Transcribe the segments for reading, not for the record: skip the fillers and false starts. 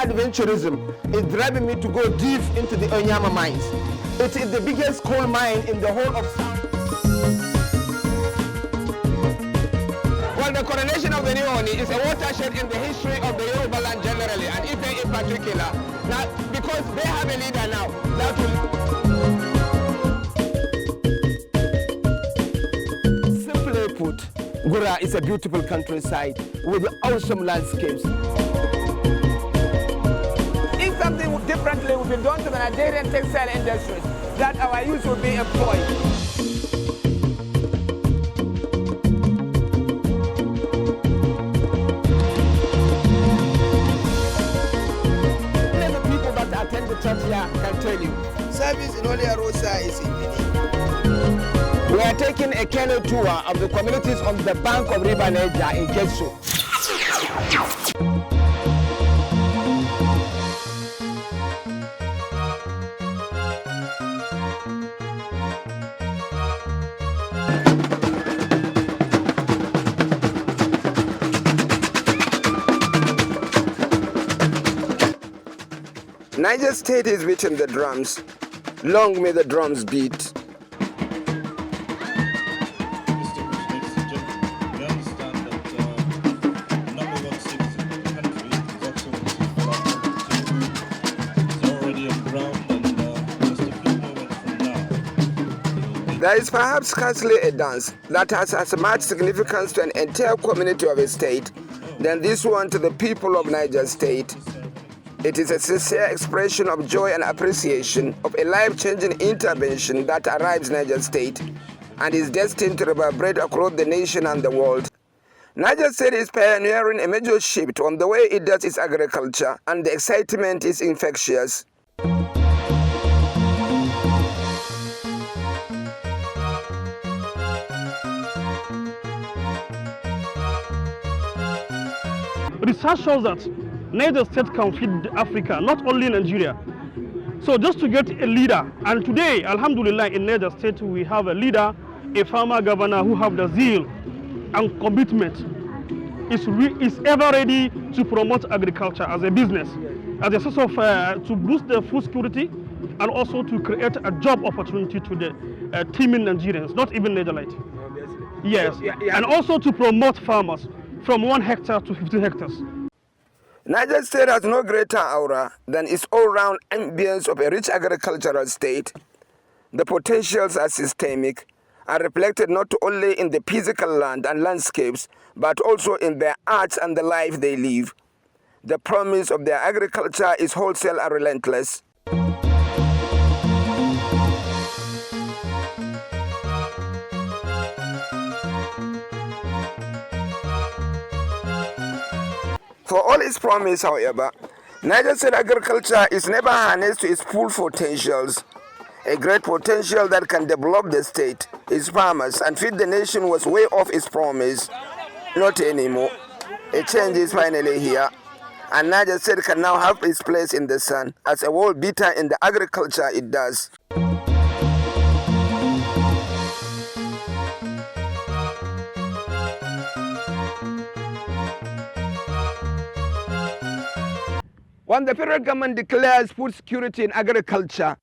adventurism is driving me to go deep into the Onyama mines. It is the biggest coal mine in the whole of South. Well, the coronation of the new Oni is a watershed in the history of the Yoruba land generally, and Ife in particular. Now, because they have a leader now, that will... Simply put, Gura is a beautiful countryside with awesome landscapes. If something differently would be done to the Nigerian textile industries, that our youth will be employed. Many people that attend the church here can tell you. Service in Holy Arosa is in We are taking a canoe tour of the communities on the bank of River Niger in Kesu. Niger State is beating the drums. Long may the drums beat. There is perhaps scarcely a dance that has as much significance to an entire community of a state than this one to the people of Niger State. It is a sincere expression of joy and appreciation of a life-changing intervention that arrives in Niger State and is destined to reverberate across the nation and the world. Niger State is pioneering a major shift on the way it does its agriculture, and the excitement is infectious. Research shows that Niger State can feed Africa, not only Nigeria. So just to get a leader, and today, alhamdulillah, in Niger State, we have a leader, a farmer governor who have the zeal and commitment, is ever ready to promote agriculture as a business, as a source of, to boost the food security, and also to create a job opportunity to the teeming Nigerians, not even Nigerite. Yes, and also to promote farmers from 1 hectare to 50 hectares. Niger State has no greater aura than its all-round ambience of a rich agricultural state. The potentials are systemic and reflected not only in the physical land and landscapes, but also in their arts and the life they live. The promise of their agriculture is wholesale and relentless. For all its promise, however, Niger State agriculture is never harnessed to its full potentials. A great potential that can develop the state, its farmers, and feed the nation was way off its promise. Not anymore. A change is finally here, and Niger State can now have its place in the sun as a world beater in the agriculture it does. When the federal government declares food security in agriculture,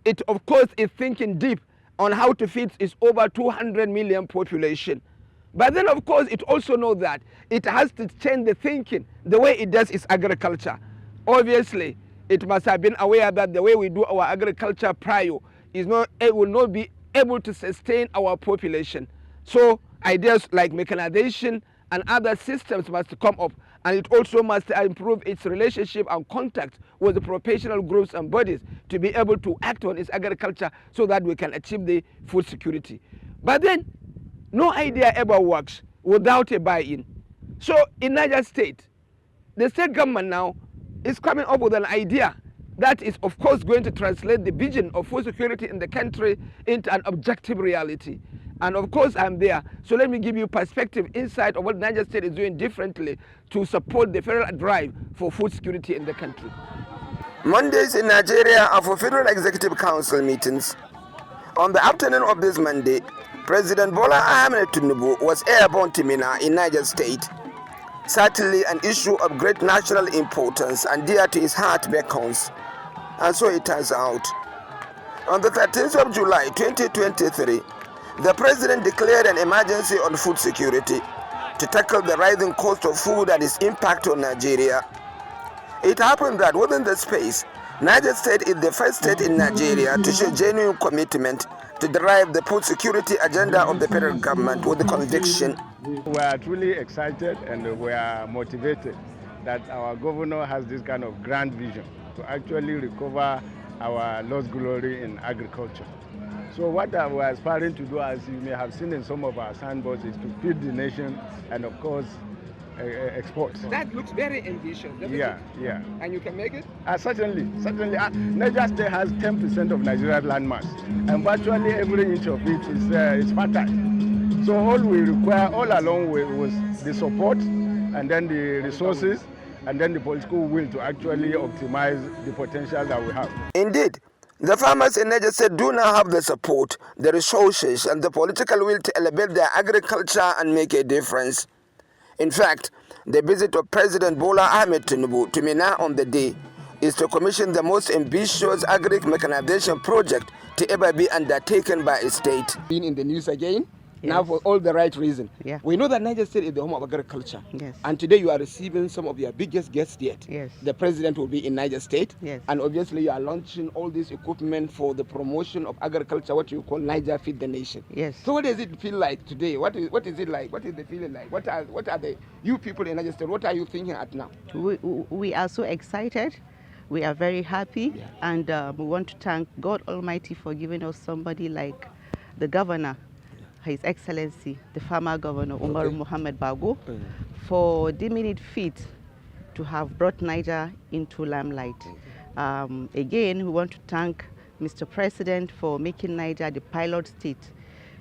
it of course is thinking deep on how to feed its over 200 million population. But then of course it also knows that it has to change the thinking, the way it does its agriculture. Obviously, it must have been aware that the way we do our agriculture prior is not, it will not be able to sustain our population. So ideas like mechanization and other systems must come up, and it also must improve its relationship and contact with the professional groups and bodies to be able to act on its agriculture so that we can achieve the food security. But then, no idea ever works without a buy-in. So in Niger State, the state government now is coming up with an idea that is of course going to translate the vision of food security in the country into an objective reality. And of course I'm there, so let me give you perspective, insight of what Niger State is doing differently to support the federal drive for food security in the country. Mondays in Nigeria are for Federal Executive Council meetings. On the afternoon of this Monday, President Bola Ahmed Tinubu was airborne to Mina in Niger State. certainly an issue of great national importance and dear to his heart beckons. And so it turns out. On the 13th of July 2023, the President declared an emergency on food security to tackle the rising cost of food and its impact on Nigeria. It happened that within the space, Niger State is the first state in Nigeria to show genuine commitment to drive the food security agenda of the federal government with conviction. We are truly excited and we are motivated that our governor has this kind of grand vision to actually recover our lost glory in agriculture. So what we are aspiring to do, as you may have seen in some of our signboards, is to feed the nation and of course export. That looks very ambitious. Yeah. And you can make it? Certainly. Niger State has 10% of Nigeria's landmass, and virtually every inch of it is fertile. So all we require all along was the support, and then the resources, and then the political will to actually optimize the potential that we have. Indeed, the farmers in Niger State do now have the support, the resources, and the political will to elevate their agriculture and make a difference. In fact, the visit of President Bola Ahmed Tinubu to Mina on the day is to commission the most ambitious Agric mechanization project to ever be undertaken by a state. Being in the news again, yes. Now for all the right reason. Yeah. We know that Niger State is the home of agriculture. Yes. And today you are receiving some of your biggest guests yet. Yes. The president will be in Niger State. Yes. And obviously you are launching all this equipment for the promotion of agriculture, what you call Niger Feed the Nation. Yes. So what does it feel like today? What is it like? What is the feeling like? What are the you people in Niger State? What are you thinking at now? We are so excited. We are very happy, Yeah. and we want to thank God Almighty for giving us somebody like the governor, His Excellency, the former governor, Umar Mohammed Bago, for deeming it fit to have brought Niger into limelight. Again, we want to thank Mr. President for making Niger the pilot state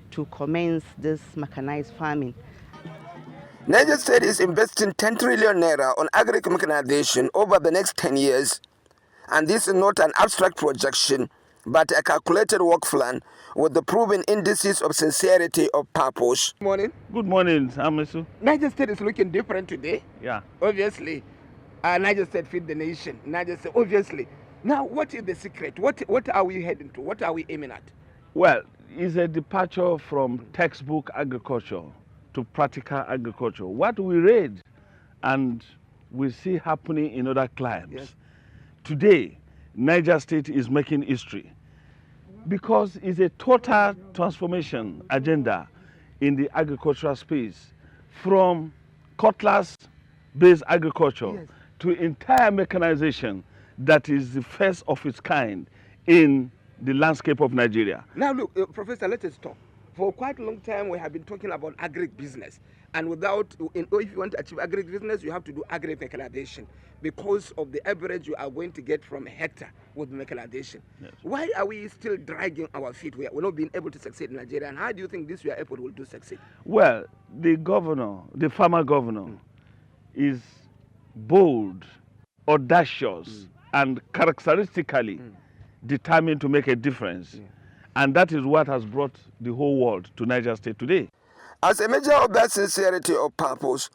to commence this mechanized farming. Niger State is investing 10 trillion naira on agric mechanization over the next 10 years. And this is not an abstract projection, but a calculated work plan with the proven indices of sincerity of purpose. Good morning. Good morning, Amisu. Niger State is looking different today. Yeah. Obviously, Niger State feed the nation. Niger State, obviously. Now, what is the secret? What are we heading to? What are we aiming at? Well, it's a departure from textbook agriculture to practical agriculture. What we read and we see happening in other climes. Yes. Today, Niger State is making history because it's a total transformation agenda in the agricultural space, from cutlass-based agriculture Yes. to entire mechanization that is the first of its kind in the landscape of Nigeria. Now, look, Professor, let us talk. For quite a long time, we have been talking about agric business. And if you want to achieve agric business, you have to do agric mechanization because of the average you are going to get from a hectare with mechanization. Yes. Why are we still dragging our feet? We're not being able to succeed in Nigeria. And how do you think this your effort will do succeed? Well, the governor, the former governor, is bold, audacious, and characteristically determined to make a difference. And that is what has brought the whole world to Niger State today. As a measure of that sincerity of purpose,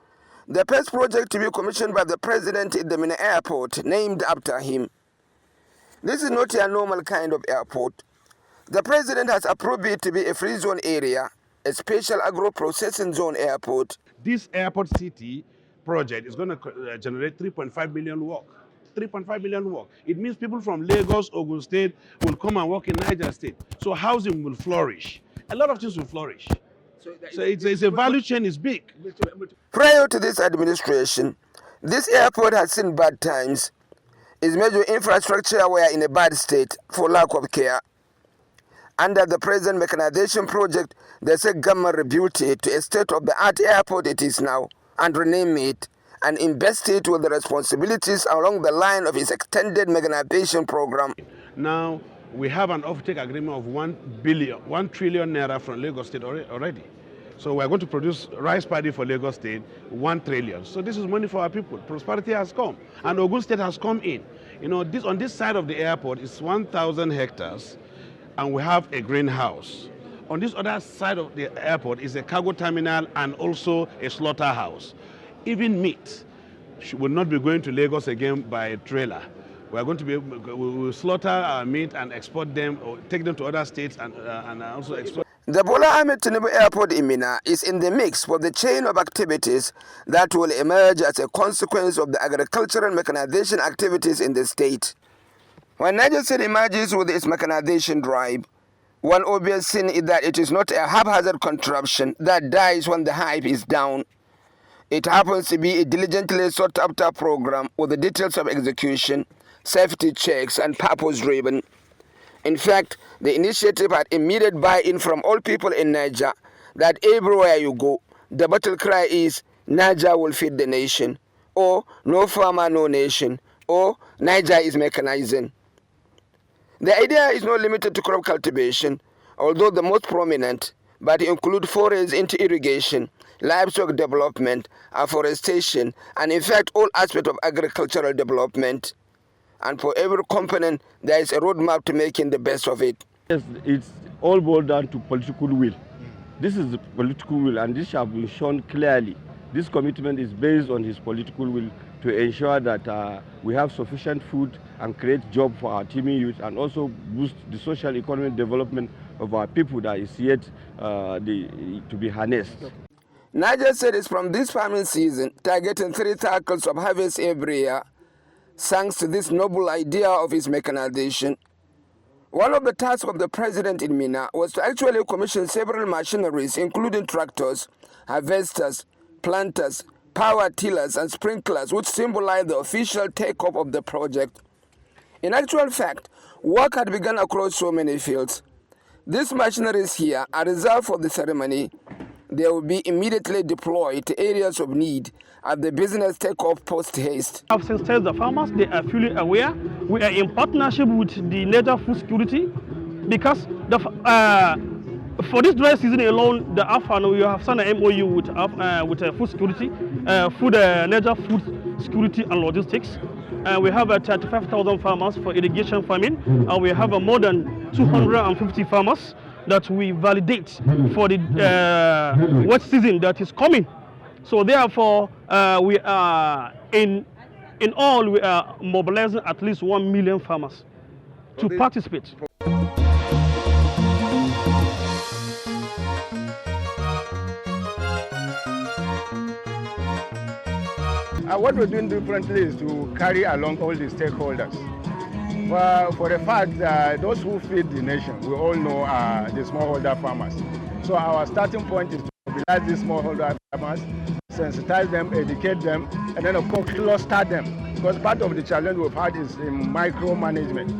the first project to be commissioned by the president is the Mina Airport, named after him. This is not a normal kind of airport. The president has approved it to be a free zone area, a special agro-processing zone airport. This airport city project is going to generate 3.5 million work. 3.5 million work. It means people from Lagos, Ogun State will come and work in Niger State. So housing will flourish. A lot of things will flourish. So it's a value chain is big. Prior to this administration, this airport has seen bad times. Its major infrastructure were in a bad state for lack of care. Under the present mechanization project, the state government rebuilt it to a state-of-the-art airport it is now and renamed it and invest it with the responsibilities along the line of its extended mechanization program. Now, we have an offtake agreement of 1 trillion naira from Lagos State already. So we're going to produce rice paddy for Lagos State, 1 trillion. So this is money for our people. Prosperity has come. And Ogun State has come in. You know, on this side of the airport is 1,000 hectares, and we have a greenhouse. On this other side of the airport is a cargo terminal and also a slaughterhouse. even meat will not be going to Lagos again by trailer. We are going to be, we will slaughter our meat and export them, or take them to other states and also export. The Bola Ahmed Tinubu Airport in Minna is in the mix for the chain of activities that will emerge as a consequence of the agricultural mechanization activities in the state. When Niger State emerges with its mechanization drive, one obvious thing is that it is not a haphazard contraption that dies when the hype is down. It happens to be a diligently sought-after program with the details of execution, safety checks, and purpose-driven. In fact, the initiative had immediate buy-in from all people in Niger that everywhere you go, the battle cry is Niger will feed the nation, or no farmer, no nation, or Niger is mechanizing. The idea is not limited to crop cultivation, although the most prominent, but include forays into irrigation, livestock development, afforestation, and in fact all aspects of agricultural development. And for every component, there is a roadmap to making the best of it. Yes, it's all boiled down to political will. This is the political will, and this shall be shown clearly. This commitment is based on his political will to ensure that we have sufficient food and create jobs for our teeming youth, and also boost the social economic development of our people that is yet to be harnessed. Niger State is from this farming season targeting 3 cycles of harvest every year, thanks to this noble idea of his mechanization. One of the tasks of the president in Minna was to actually commission several machineries, including tractors, harvesters, planters, power tillers, and sprinklers, which symbolize the official takeoff of the project. In actual fact, work had begun across so many fields. These machineries here are reserved for the ceremony. They will be immediately deployed to areas of need as the business take off post-haste. I've sensitized the farmers, they are fully aware. We are in partnership with the Niger Food Security because for this dry season alone, the AFAN, we have signed an MOU with food security, Niger Food Security and Logistics. We have 35,000 farmers for irrigation farming, and we have more than 250 farmers that we validate for the wet season that is coming. So therefore, we are in all we are mobilizing at least 1 million farmers to participate. What we're doing differently is to carry along all the stakeholders. For the fact that those who feed the nation, we all know are the smallholder farmers. So our starting point is to mobilize these smallholder farmers, sensitize them, educate them, and then of course cluster them. Because part of the challenge we've had is in micromanagement.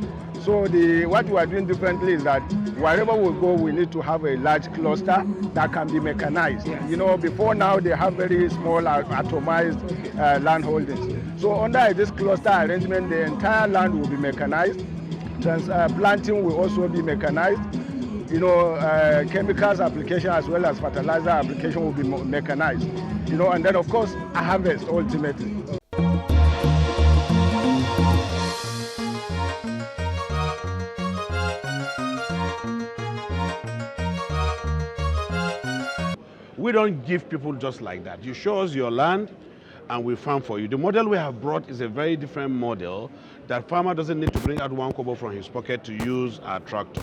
So what we are doing differently is that wherever we go, we need to have a large cluster that can be mechanized. Yes. You know, before now they have very small atomized land holdings. So under this cluster arrangement, the entire land will be mechanized. Planting will also be mechanized. You know, chemicals application as well as fertilizer application will be mechanized. You know, and then of course a harvest ultimately. We don't give people just like that. You show us your land and we farm for you. The model we have brought is a very different model that farmer doesn't need to bring out 1 kobo from his pocket to use our tractor.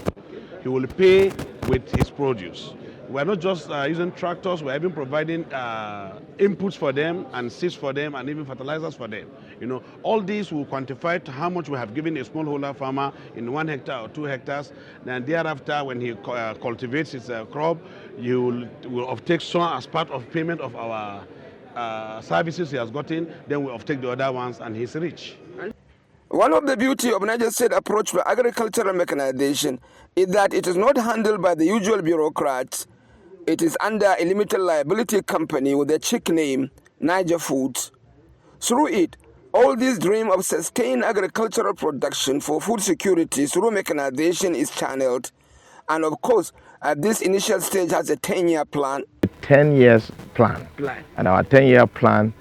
He will pay with his produce. We're not just using tractors, we're even providing inputs for them and seeds for them and even fertilizers for them. You know, all these will quantify to how much we have given a smallholder farmer in 1 hectare or 2 hectares. Then thereafter, when he cultivates his crop, you will offtake some as part of payment of our services he has gotten, then we offtake the other ones and he's rich. One of the beauty of Niger State approach to agricultural mechanization is that it is not handled by the usual bureaucrats. It is under a limited liability company with a chic name, Niger Foods. Through it, all this dream of sustained agricultural production for food security through mechanization is channeled. And of course, at this initial stage has a 10-year plan. 10 years plan. And our 10-year plan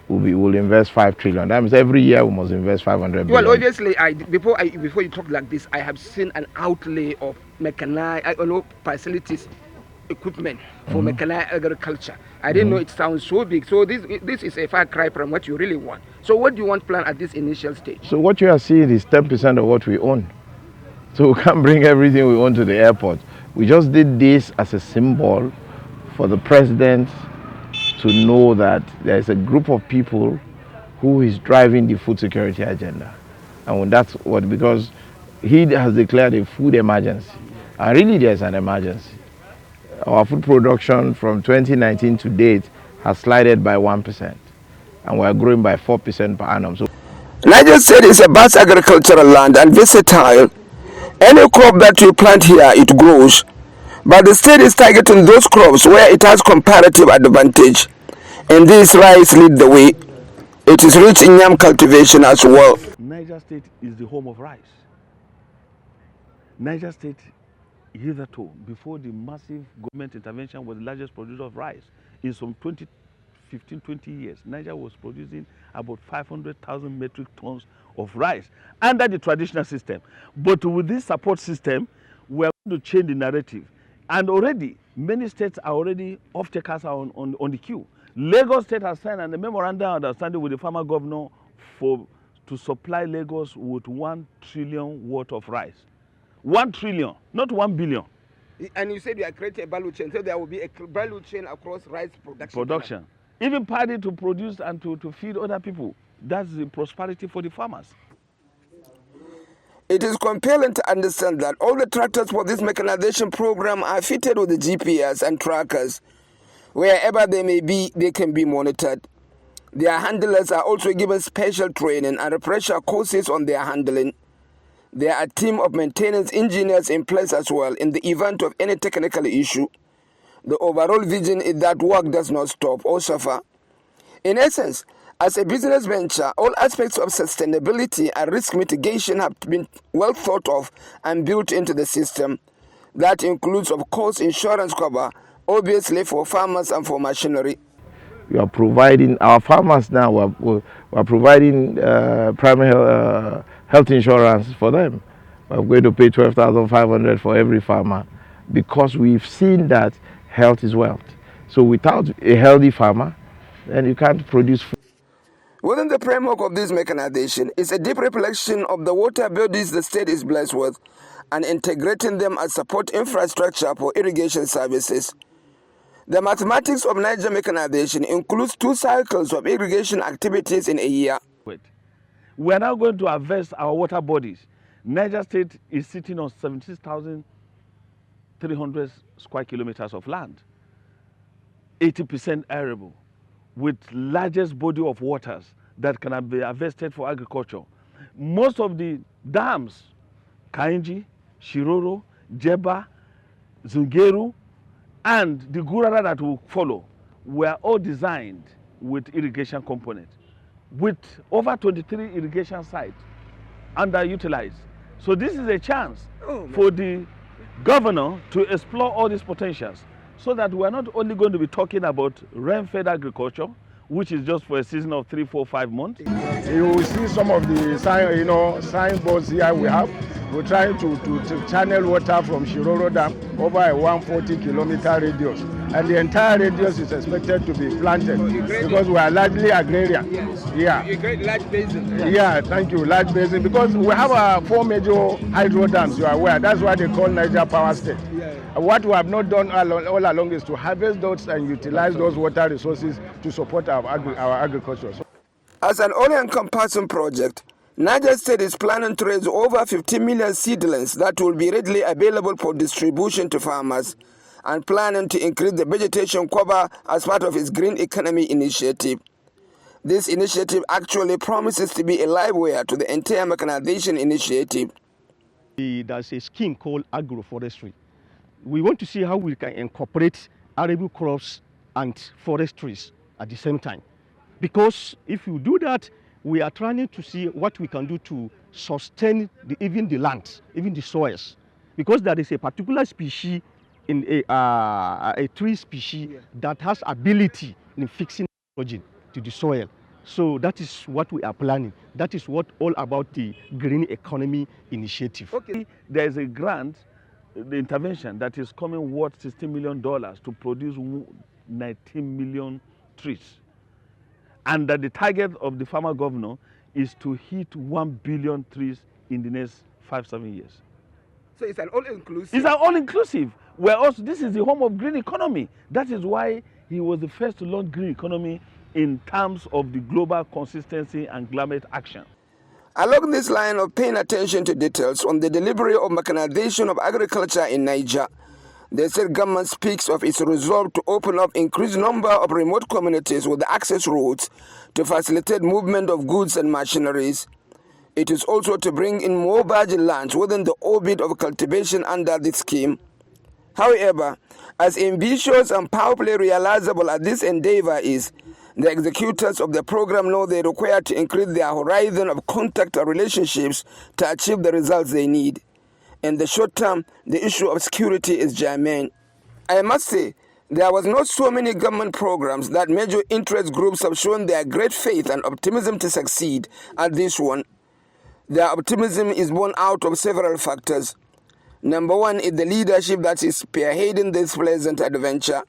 will invest 5 trillion. That means every year we must invest 500 billion. Well, obviously, before you talk like this, I have seen an outlay of mechanized facilities equipment for mechanized agriculture. I didn't know it sounds so big. So this is a far cry from what you really want. So what do you want plan at this initial stage? So what you are seeing is 10% of what we own. So we can't bring everything we own to the airport. We just did this as a symbol for the president to know that there's a group of people who is driving the food security agenda. And that's what, because he has declared a food emergency. And really there's an emergency. Our food production from 2019 to date has slided by 1%. And we're growing by 4% per annum. So Niger State is a vast agricultural land and versatile. Any crop that you plant here, it grows. But the state is targeting those crops where it has comparative advantage. And this rice lead the way. It is rich in yam cultivation as well. Niger State is the home of rice. Niger State, hitherto, before the massive government intervention, was the largest producer of rice. In some 20 years, Niger was producing about 500,000 metric tons of rice under the traditional system. But with this support system, we are going to change the narrative. And already, many states are already off-takers on the queue. Lagos State has signed a memorandum of understanding with the former governor to supply Lagos with 1 trillion worth of rice. 1 trillion, not 1 billion. And you said you are creating a value chain, so there will be a value chain across rice production. Even paddy to produce and to feed other people. That's the prosperity for the farmers. It is compelling to understand that all the tractors for this mechanization program are fitted with the GPS and trackers. Wherever they may be, they can be monitored. Their handlers are also given special training and refresher courses on their handling. There are a team of maintenance engineers in place as well in the event of any technical issue. The overall vision is that work does not stop or suffer. In essence, as a business venture, all aspects of sustainability and risk mitigation have been well thought of and built into the system. That includes, of course, insurance cover, obviously for farmers and for machinery. we are providing, our farmers now, we are providing primary health insurance for them. We're going to pay 12,500 for every farmer because we've seen that health is wealth. So without a healthy farmer, then you can't produce food. Within the framework of this mechanization is a deep reflection of the water bodies the state is blessed with and integrating them as support infrastructure for irrigation services. The mathematics of Niger mechanization includes 2 cycles of irrigation activities in a year. We are now going to harvest our water bodies. Niger State is sitting on 76,300 square kilometers of land, 80% arable, with largest body of waters that can be harvested for agriculture. Most of the dams, Kainji, Shiroro, Jeba, Zungeru, and the Gurara that will follow were all designed with irrigation components, with over 23 irrigation sites underutilized. So this is a chance for the governor to explore all these potentials so that we're not only going to be talking about rain-fed agriculture, which is just for a season of 3, 4, 5 months. You will see some of the signboards here we have. We're trying to channel water from Shiroro Dam over a 140-kilometer radius. And the entire radius is expected to be planted because we are largely agrarian. Yes. Yeah. You create large basin. Yeah, thank you, large basin. Because we have 4 major hydro dams, you are aware. That's why they call Niger Power State. Yeah. What we have not done all along is to harvest those and utilize those water resources to support our agriculture. As an all-encompassing project, Niger State is planning to raise over 50 million seedlings that will be readily available for distribution to farmers and planning to increase the vegetation cover as part of its green economy initiative. This initiative actually promises to be a live wire to the entire mechanization initiative. There's a scheme called agroforestry. We want to see how we can incorporate arable crops and forestries at the same time. Because if you do that, we are trying to see what we can do to sustain even the land, even the soils. Because there is a particular species in a tree species that has ability in fixing nitrogen to the soil. So that is what we are planning. That is what all about the green economy initiative. Okay. There is a grant the intervention that is coming worth $16 million to produce 19 million trees. And that the target of the farmer governor is to hit 1 billion trees in the next 5-7 years. So it's an all-inclusive. It's an all-inclusive. Where also this is the home of green economy. That is why he was the first to launch green economy in terms of the global consistency and climate action. Along this line of paying attention to details on the delivery of mechanization of agriculture in Niger, the state government speaks of its resolve to open up increased number of remote communities with access roads to facilitate movement of goods and machineries. It is also to bring in more virgin lands within the orbit of cultivation under this scheme. However, as ambitious and powerfully realizable as this endeavor is, the executors of the program know they require to increase their horizon of contact and relationships to achieve the results they need. In the short term, the issue of security is germane. I must say, there was not so many government programs that major interest groups have shown their great faith and optimism to succeed as this one. Their optimism is born out of several factors. Number one is the leadership that is spearheading this pleasant adventure.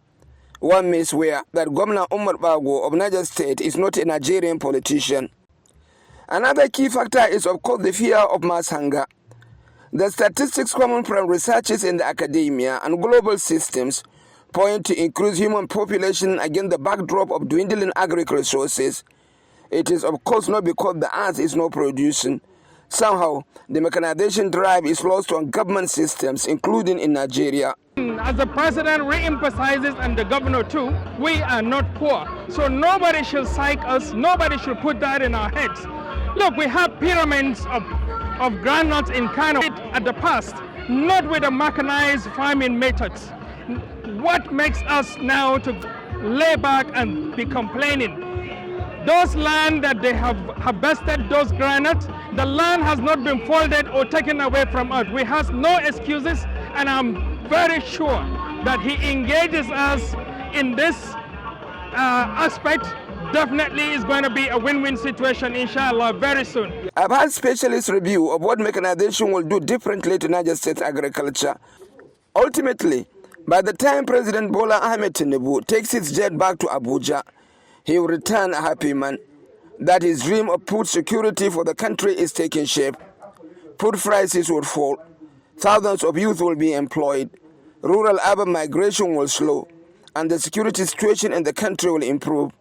One may swear that Governor Umar Bago of Niger State is not a Nigerian politician. Another key factor is, of course, the fear of mass hunger. The statistics coming from researchers in the academia and global systems point to increased human population against the backdrop of dwindling agric resources. It is, of course, not because the earth is not producing. Somehow, the mechanization drive is lost on government systems, including in Nigeria. As the president re-emphasizes, and the governor too, we are not poor. So nobody should psych us, nobody should put that in our heads. Look, we have pyramids of groundnuts in Kano at the past, not with the mechanized farming methods. What makes us now to lay back and be complaining? Those land that they have harvested those groundnuts, the land has not been folded or taken away from us. We have no excuses, and I'm very sure that he engages us in this aspect. Definitely is going to be a win-win situation, inshallah, very soon. I've had specialist review of what mechanization will do differently to Niger State agriculture. Ultimately, by the time President Bola Ahmed Tinubu takes his jet back to Abuja, he will return a happy man. That his dream of food security for the country is taking shape. Food prices will fall. Thousands of youth will be employed. Rural-urban migration will slow. And the security situation in the country will improve.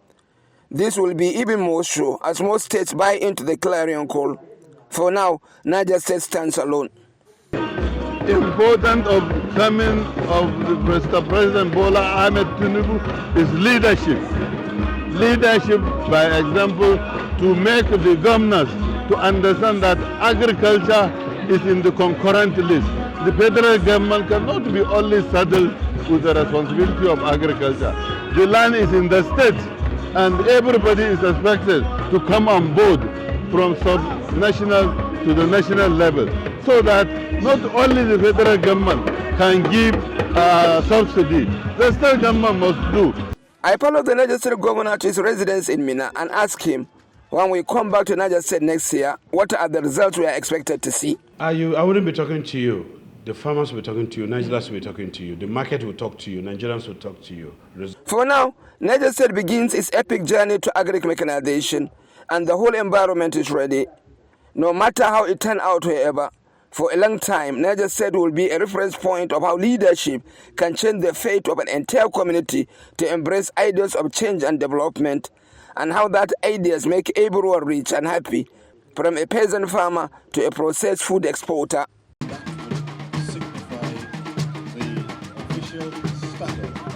This will be even more so as most states buy into the clarion call. For now, Niger State stands alone. Important of coming of Mr. President Bola Ahmed Tinubu is leadership. Leadership, by example, to make the governors to understand that agriculture is in the concurrent list. The federal government cannot be only saddled with the responsibility of agriculture. The land is in the state, and everybody is expected to come on board from sub-national to the national level, so that not only the federal government can give subsidy, the state government must do. I followed the Niger State governor to his residence in Mina and asked him, when we come back to Niger State next year, what are the results we are expected to see? I wouldn't be talking to you. The farmers will be talking to you, Nigerians will be talking to you, the market will talk to you, Nigerians will talk to you. For now, Niger State begins its epic journey to agric mechanization, and the whole environment is ready. No matter how it turns out, however, for a long time, Niger State will be a reference point of how leadership can change the fate of an entire community to embrace ideas of change and development, and how that ideas make everyone rich and happy, from a peasant farmer to a processed food exporter. Signify the official standard.